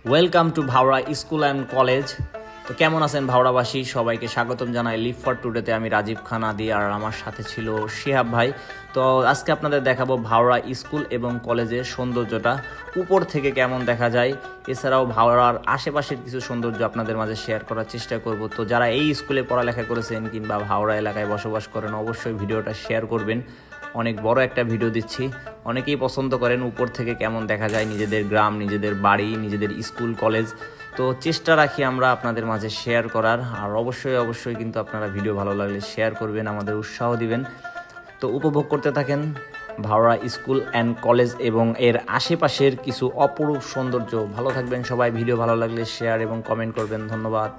Welcome to Bhaora school and college. তো কেমন আছেন ভাওড়াবাসী? সবাইকে স্বাগতম জানাই লিভ ফর টুডেতে। আমি রাজীব খান আদি, আর আমার সাথে ছিল শিহাব ভাই। তো আজকে আপনাদের দেখাবো ভাওড়া স্কুল এবং কলেজের সৌন্দর্যটা উপর থেকে কেমন দেখা যায়, এছাড়াও ভাওড়ার আশেপাশের কিছু সৌন্দর্য আপনাদের মাঝে শেয়ার করার চেষ্টা করব। তো যারা এই স্কুলে পড়ালেখা করেছেন কিংবা ভাওড়া এলাকায় বসবাস করেন, অবশ্যই ভিডিওটা শেয়ার করবেন। অনেক বড় একটা ভিডিও দিচ্ছি, অনেকেই পছন্দ করেন উপর থেকে কেমন দেখা যায় নিজেদের গ্রাম, নিজেদের বাড়ি, নিজেদের স্কুল কলেজ। তো চেষ্টা রাখি আমরা আপনাদের মাঝে শেয়ার করার, আর অবশ্যই কিন্তু আপনারা ভিডিও ভালো লাগলে শেয়ার করবেন, আমাদের উৎসাহ দিবেন। তো উপভোগ করতে থাকেন ভাওড়া স্কুল অ্যান্ড কলেজ এবং এর আশেপাশের কিছু অপরূপ সৌন্দর্য। ভালো থাকবেন সবাই, ভিডিও ভালো লাগলে শেয়ার এবং কমেন্ট করবেন। ধন্যবাদ।